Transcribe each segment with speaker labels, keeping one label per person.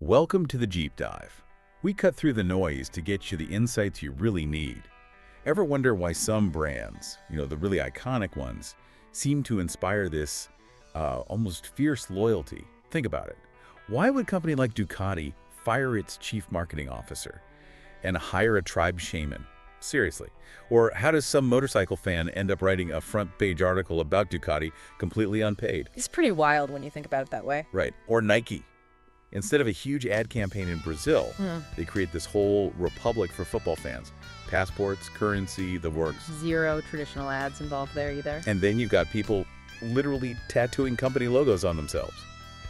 Speaker 1: Welcome to the Deep Dive. We cut through the noise to get you the insights you really need. Ever wonder why some brands, the really iconic ones, seem to inspire this almost fierce loyalty? Think about it. Why would a company like Ducati fire its chief marketing officer and hire a tribe shaman? Seriously. Or how does some motorcycle fan end up writing a front-page article about Ducati completely unpaid?
Speaker 2: It's pretty wild when you think about it that way.
Speaker 1: Right. Or Nike. Instead of a huge ad campaign in Brazil, they create this whole republic for football fans. Passports, currency, the works.
Speaker 2: Zero traditional ads involved there either.
Speaker 1: And then you've got people literally tattooing company logos on themselves.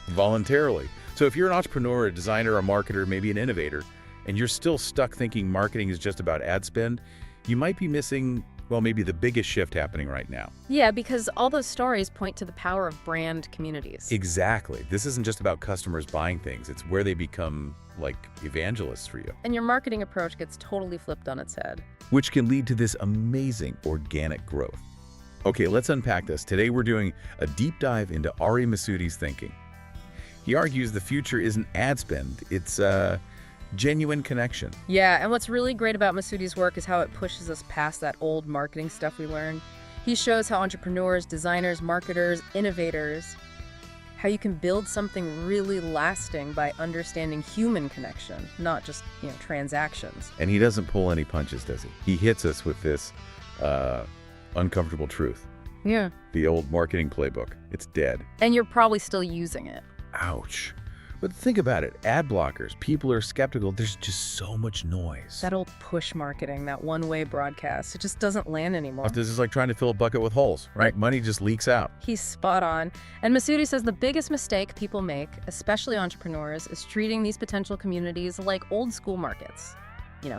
Speaker 1: Voluntarily. So if you're an entrepreneur, a designer, a marketer, maybe an innovator, and you're still stuck thinking marketing is just about ad spend, you might be missing, well, maybe the biggest shift happening right now.
Speaker 2: Yeah, because all those stories point to the power of brand communities.
Speaker 1: Exactly. This isn't just about customers buying things. It's where they become, like, evangelists for you.
Speaker 2: And your marketing approach gets totally flipped on its head.
Speaker 1: Which can lead to this amazing organic growth. Okay, let's unpack this. Today we're doing a deep dive into Ari Masudi's thinking. He argues the future isn't ad spend, it's genuine connection.
Speaker 2: Yeah, and what's really great about Masudi's work is how it pushes us past that old marketing stuff we learned. He shows how entrepreneurs, designers, marketers, innovators, how you can build something really lasting by understanding human connection, not just, transactions.
Speaker 1: And he doesn't pull any punches, does he? He hits us with this uncomfortable truth.
Speaker 2: Yeah.
Speaker 1: The old marketing playbook. It's dead.
Speaker 2: And you're probably still using it.
Speaker 1: Ouch. But think about it. Ad blockers, people are skeptical. There's just so much noise.
Speaker 2: That old push marketing, that one-way broadcast, it just doesn't land anymore.
Speaker 1: This is like trying to fill a bucket with holes, right? Money just leaks out.
Speaker 2: He's spot on. And Masudi says the biggest mistake people make, especially entrepreneurs, is treating these potential communities like old school markets.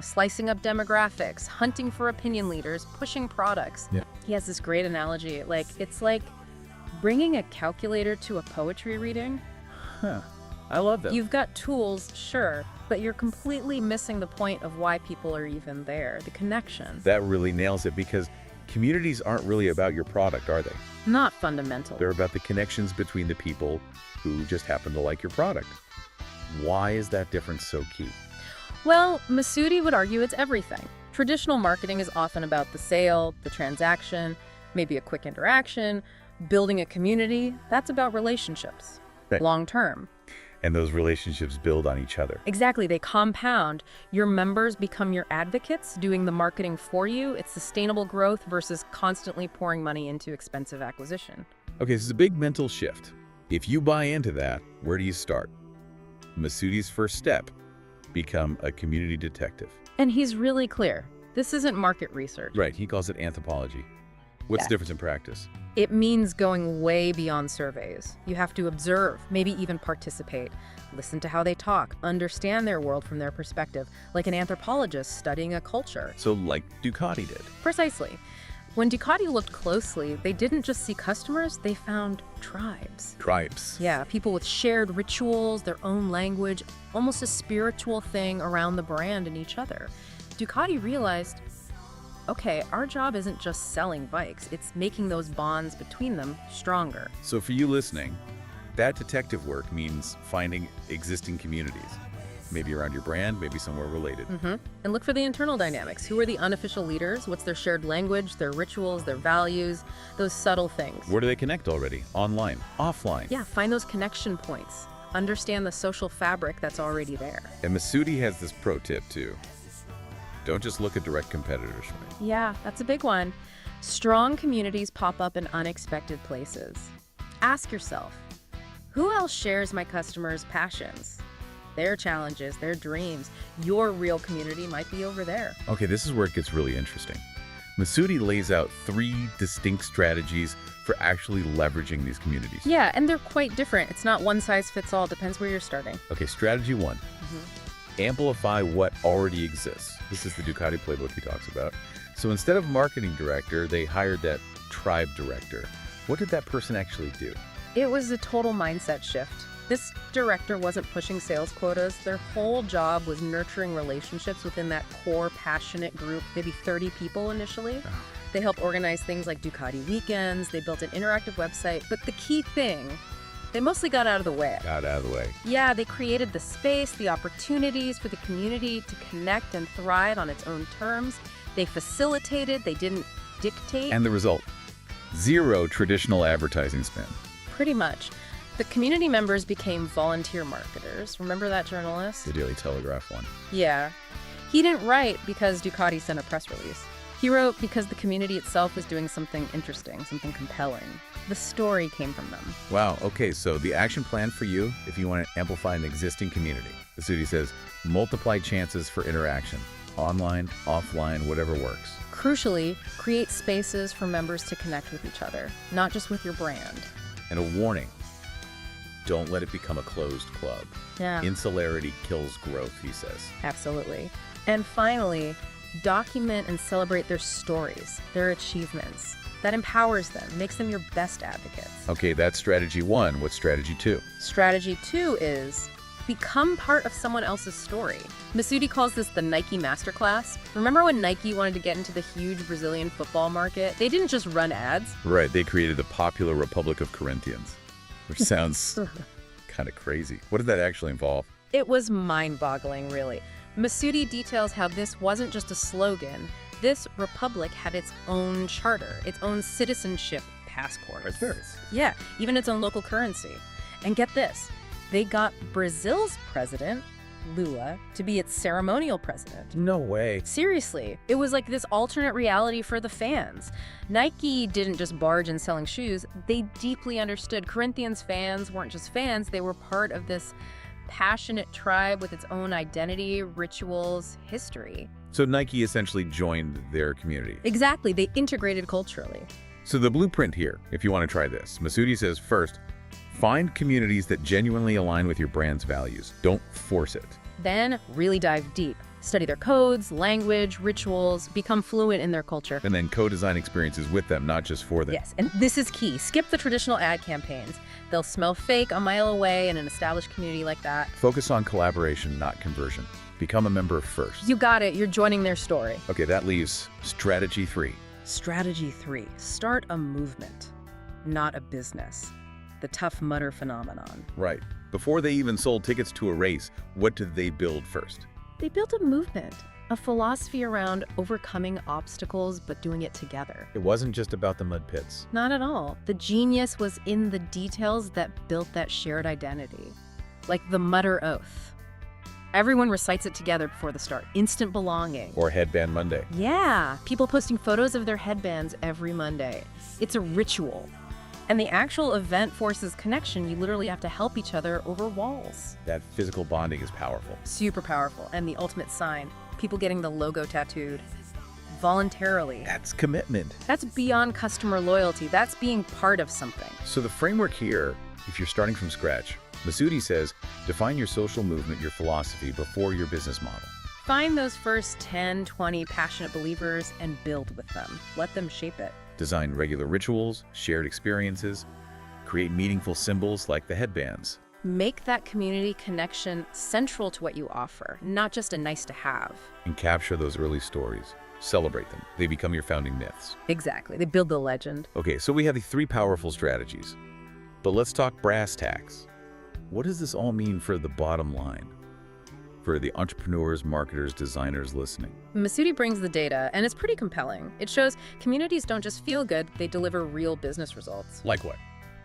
Speaker 2: Slicing up demographics, hunting for opinion leaders, pushing products.
Speaker 1: Yeah.
Speaker 2: He has this great analogy. It's like bringing a calculator to a poetry reading.
Speaker 1: Huh. I love that.
Speaker 2: You've got tools, sure, but you're completely missing the point of why people are even there, the connection.
Speaker 1: That really nails it, because communities aren't really about your product, are they?
Speaker 2: Not fundamental.
Speaker 1: They're about the connections between the people who just happen to like your product. Why is that difference so key?
Speaker 2: Well, Masudi would argue it's everything. Traditional marketing is often about the sale, the transaction, maybe a quick interaction, building a community. That's about relationships,
Speaker 1: right.
Speaker 2: Long term.
Speaker 1: And those relationships build on each other.
Speaker 2: Exactly. They compound. Your members become your advocates, doing the marketing for you. It's sustainable growth versus constantly pouring money into expensive acquisition.
Speaker 1: Okay, this is a big mental shift. If you buy into that, where do you start? Masudi's first step, become a community detective.
Speaker 2: And he's really clear. This isn't market research.
Speaker 1: Right, he calls it anthropology. What's the difference in practice?
Speaker 2: It means going way beyond surveys. You have to observe, maybe even participate, listen to how they talk, understand their world from their perspective, like an anthropologist studying a culture.
Speaker 1: So like Ducati did.
Speaker 2: Precisely. When Ducati looked closely, they didn't just see customers, they found tribes.
Speaker 1: Tribes.
Speaker 2: Yeah, people with shared rituals, their own language, almost a spiritual thing around the brand and each other. Ducati realized, okay, our job isn't just selling bikes, it's making those bonds between them stronger.
Speaker 1: So for you listening, that detective work means finding existing communities. Maybe around your brand, maybe somewhere related.
Speaker 2: And look for the internal dynamics. Who are the unofficial leaders? What's their shared language, their rituals, their values, those subtle things?
Speaker 1: Where do they connect already? Online, offline?
Speaker 2: Yeah, find those connection points. Understand the social fabric that's already there.
Speaker 1: And Masudi has this pro tip too. Don't just look at direct competitors.
Speaker 2: Yeah, that's a big one. Strong communities pop up in unexpected places. Ask yourself, who else shares my customers' passions? Their challenges, their dreams. Your real community might be over there.
Speaker 1: Okay, this is where it gets really interesting. Masudi lays out 3 distinct strategies for actually leveraging these communities.
Speaker 2: Yeah, and they're quite different. It's not one size fits all. Depends where you're starting.
Speaker 1: Okay, strategy 1. Amplify what already exists. This is the Ducati playbook he talks about. So instead of marketing director, they hired that tribe director. What did that person actually do?
Speaker 2: It was a total mindset shift. This director wasn't pushing sales quotas. Their whole job was nurturing relationships within that core passionate group, maybe 30 people initially. They helped organize things like Ducati weekends. They built an interactive website. But the key thing They mostly got out of the way.
Speaker 1: Got out of the way.
Speaker 2: Yeah, they created the space, the opportunities for the community to connect and thrive on its own terms. They facilitated, they didn't dictate.
Speaker 1: And the result? Zero traditional advertising spend.
Speaker 2: Pretty much. The community members became volunteer marketers. Remember that journalist?
Speaker 1: The Daily Telegraph one.
Speaker 2: Yeah. He didn't write because Ducati sent a press release. He wrote because the community itself was doing something interesting, something compelling. The story came from them.
Speaker 1: Wow, okay, so the action plan for you, if you want to amplify an existing community. Masuti says, multiply chances for interaction. Online, offline, whatever works.
Speaker 2: Crucially, create spaces for members to connect with each other, not just with your brand.
Speaker 1: And a warning, don't let it become a closed club.
Speaker 2: Yeah.
Speaker 1: Insularity kills growth, he says.
Speaker 2: Absolutely. And finally, document and celebrate their stories, their achievements. That empowers them, makes them your best advocates.
Speaker 1: Okay, that's strategy 1. What's strategy 2?
Speaker 2: Strategy 2 is become part of someone else's story. Masuti calls this the Nike Masterclass. Remember when Nike wanted to get into the huge Brazilian football market? They didn't just run ads.
Speaker 1: Right, they created the Popular Republic of Corinthians, which sounds kind of crazy. What did that actually involve?
Speaker 2: It was mind-boggling, really. Masuti details how this wasn't just a slogan. This republic had its own charter, its own citizenship passport.
Speaker 1: Right there.
Speaker 2: Yeah, even its own local currency. And get this, they got Brazil's president, Lula, to be its ceremonial president.
Speaker 1: No way.
Speaker 2: Seriously, it was like this alternate reality for the fans. Nike didn't just barge in selling shoes, they deeply understood Corinthians fans weren't just fans, they were part of this passionate tribe with its own identity, rituals, history.
Speaker 1: So Nike essentially joined their community.
Speaker 2: Exactly, they integrated culturally.
Speaker 1: So the blueprint here, if you want to try this, Masuti says first, find communities that genuinely align with your brand's values. Don't force it.
Speaker 2: Then really dive deep. Study their codes, language, rituals, become fluent in their culture.
Speaker 1: And then co-design experiences with them, not just for them.
Speaker 2: Yes, and this is key. Skip the traditional ad campaigns. They'll smell fake a mile away in an established community like that.
Speaker 1: Focus on collaboration, not conversion. Become a member first.
Speaker 2: You got it. You're joining their story.
Speaker 1: Okay, that leaves strategy 3.
Speaker 2: Strategy 3. Start a movement, not a business. The Tough Mudder phenomenon.
Speaker 1: Right. Before they even sold tickets to a race, what did they build first?
Speaker 2: They built a movement, a philosophy around overcoming obstacles but doing it together.
Speaker 1: It wasn't just about the mud pits.
Speaker 2: Not at all. The genius was in the details that built that shared identity. Like the Mudder Oath. Everyone recites it together before the start. Instant belonging.
Speaker 1: Or Headband Monday.
Speaker 2: Yeah, people posting photos of their headbands every Monday. It's a ritual. And the actual event forces connection. You literally have to help each other over walls.
Speaker 1: That physical bonding is powerful.
Speaker 2: Super powerful. And the ultimate sign, people getting the logo tattooed voluntarily.
Speaker 1: That's commitment.
Speaker 2: That's beyond customer loyalty. That's being part of something.
Speaker 1: So the framework here, if you're starting from scratch, Masuti says, define your social movement, your philosophy before your business model.
Speaker 2: Find those first 10, 20 passionate believers and build with them. Let them shape it.
Speaker 1: Design regular rituals, shared experiences, create meaningful symbols like the headbands.
Speaker 2: Make that community connection central to what you offer, not just a nice to have.
Speaker 1: And capture those early stories. Celebrate them. They become your founding myths.
Speaker 2: Exactly. They build the legend.
Speaker 1: Okay, so we have the 3 powerful strategies. But let's talk brass tacks. What does this all mean for the bottom line? For the entrepreneurs, marketers, designers listening?
Speaker 2: Masuti brings the data, and it's pretty compelling. It shows communities don't just feel good, they deliver real business results.
Speaker 1: Like what?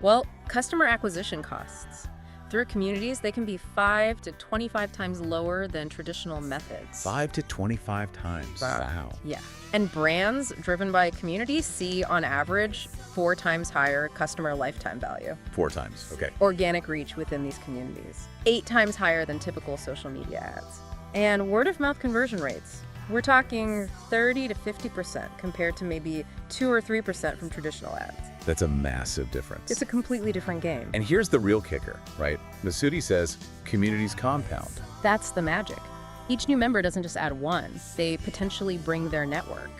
Speaker 2: Well, customer acquisition costs. Through communities, they can be 5 to 25 times lower than traditional methods.
Speaker 1: 5 to 25 times. Wow.
Speaker 2: Yeah. And brands driven by communities see, on average, 4 times higher customer lifetime value.
Speaker 1: 4 times, okay.
Speaker 2: Organic reach within these communities. 8 times higher than typical social media ads. And word-of-mouth conversion rates. We're talking 30 to 50% compared to maybe 2 or 3% from traditional ads.
Speaker 1: That's a massive difference.
Speaker 2: It's a completely different game.
Speaker 1: And here's the real kicker, right? Masuti says communities compound.
Speaker 2: That's the magic. Each new member doesn't just add one, they potentially bring their network.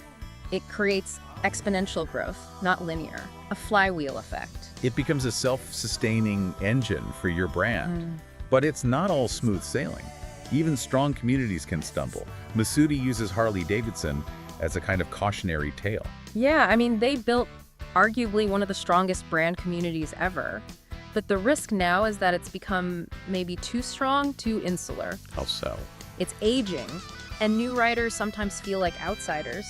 Speaker 2: It creates exponential growth, not linear, a flywheel effect.
Speaker 1: It becomes a self-sustaining engine for your brand. But it's not all smooth sailing. Even strong communities can stumble. Masuti uses Harley-Davidson as a kind of cautionary tale.
Speaker 2: Yeah, I mean, they built arguably one of the strongest brand communities ever. But the risk now is that it's become maybe too strong, too insular.
Speaker 1: How so?
Speaker 2: It's aging, and new writers sometimes feel like outsiders.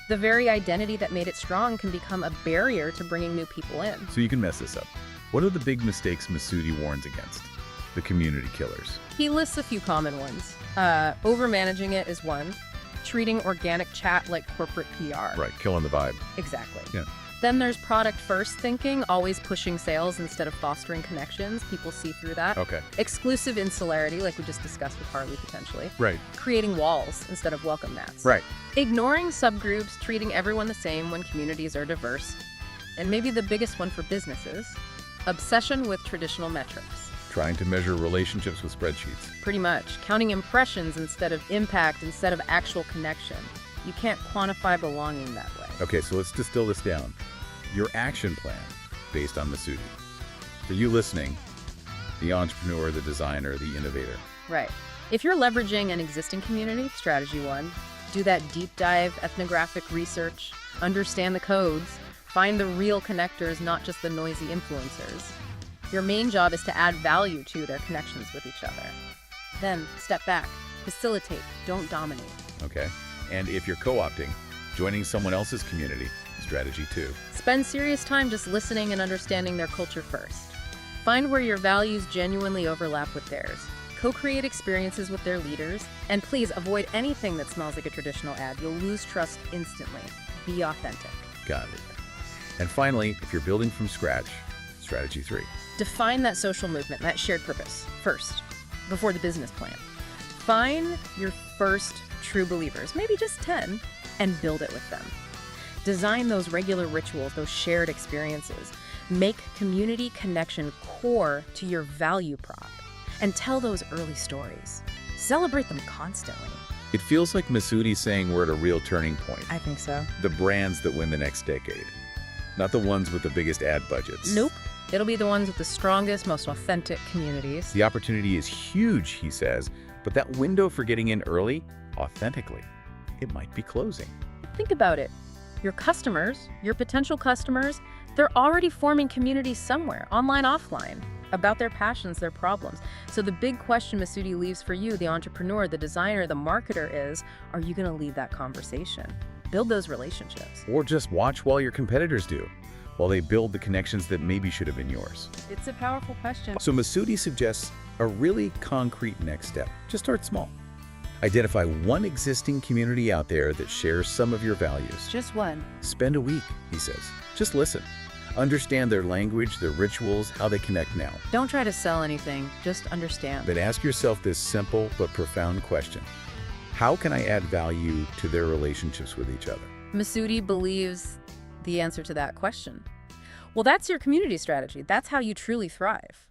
Speaker 2: The very identity that made it strong can become a barrier to bringing new people in.
Speaker 1: So you can mess this up. What are the big mistakes Masudi warns against? The community killers.
Speaker 2: He lists a few common ones. Overmanaging it is one. Treating organic chat like corporate PR.
Speaker 1: Right, killing the vibe.
Speaker 2: Exactly.
Speaker 1: Yeah.
Speaker 2: Then there's product-first thinking, always pushing sales instead of fostering connections. People see through that.
Speaker 1: Okay.
Speaker 2: Exclusive insularity, like we just discussed with Harley potentially.
Speaker 1: Right.
Speaker 2: Creating walls instead of welcome mats.
Speaker 1: Right.
Speaker 2: Ignoring subgroups, treating everyone the same when communities are diverse. And maybe the biggest one for businesses, obsession with traditional metrics.
Speaker 1: Trying to measure relationships with spreadsheets.
Speaker 2: Pretty much. Counting impressions instead of impact, instead of actual connection. You can't quantify belonging that way.
Speaker 1: Okay, so let's distill this down. Your action plan, based on Masudi. For you listening, the entrepreneur, the designer, the innovator.
Speaker 2: Right. If you're leveraging an existing community, strategy one, do that deep dive ethnographic research, understand the codes, find the real connectors, not just the noisy influencers. Your main job is to add value to their connections with each other. Then step back, facilitate, don't dominate.
Speaker 1: Okay. And if you're co-opting, joining someone else's community, strategy 2.
Speaker 2: Spend serious time just listening and understanding their culture first. Find where your values genuinely overlap with theirs. Co-create experiences with their leaders. And please avoid anything that smells like a traditional ad. You'll lose trust instantly. Be authentic.
Speaker 1: Got it. And finally, if you're building from scratch, strategy 3.
Speaker 2: Define that social movement, that shared purpose, first, before the business plan. Find your first true believers, maybe just 10, and build it with them. Design those regular rituals, those shared experiences. Make community connection core to your value prop. And tell those early stories. Celebrate them constantly.
Speaker 1: It feels like Masudi's saying we're at a real turning point.
Speaker 2: I think so.
Speaker 1: The brands that win the next decade. Not the ones with the biggest ad budgets.
Speaker 2: Nope. It'll be the ones with the strongest, most authentic communities.
Speaker 1: The opportunity is huge, he says, but that window for getting in early, authentically, it might be closing.
Speaker 2: Think about it. Your customers, your potential customers, they're already forming communities somewhere, online, offline, about their passions, their problems. So the big question Masudi leaves for you, the entrepreneur, the designer, the marketer is, are you going to lead that conversation? Build those relationships.
Speaker 1: Or just watch while your competitors do, while they build the connections that maybe should have been yours.
Speaker 2: It's a powerful question.
Speaker 1: So Masudi suggests a really concrete next step. Just start small. Identify one existing community out there that shares some of your values.
Speaker 2: Just one.
Speaker 1: Spend a week, he says. Just listen. Understand their language, their rituals, how they connect now.
Speaker 2: Don't try to sell anything, just understand.
Speaker 1: Then ask yourself this simple but profound question. How can I add value to their relationships with each other?
Speaker 2: Masudi believes the answer to that question. Well, that's your community strategy. That's how you truly thrive.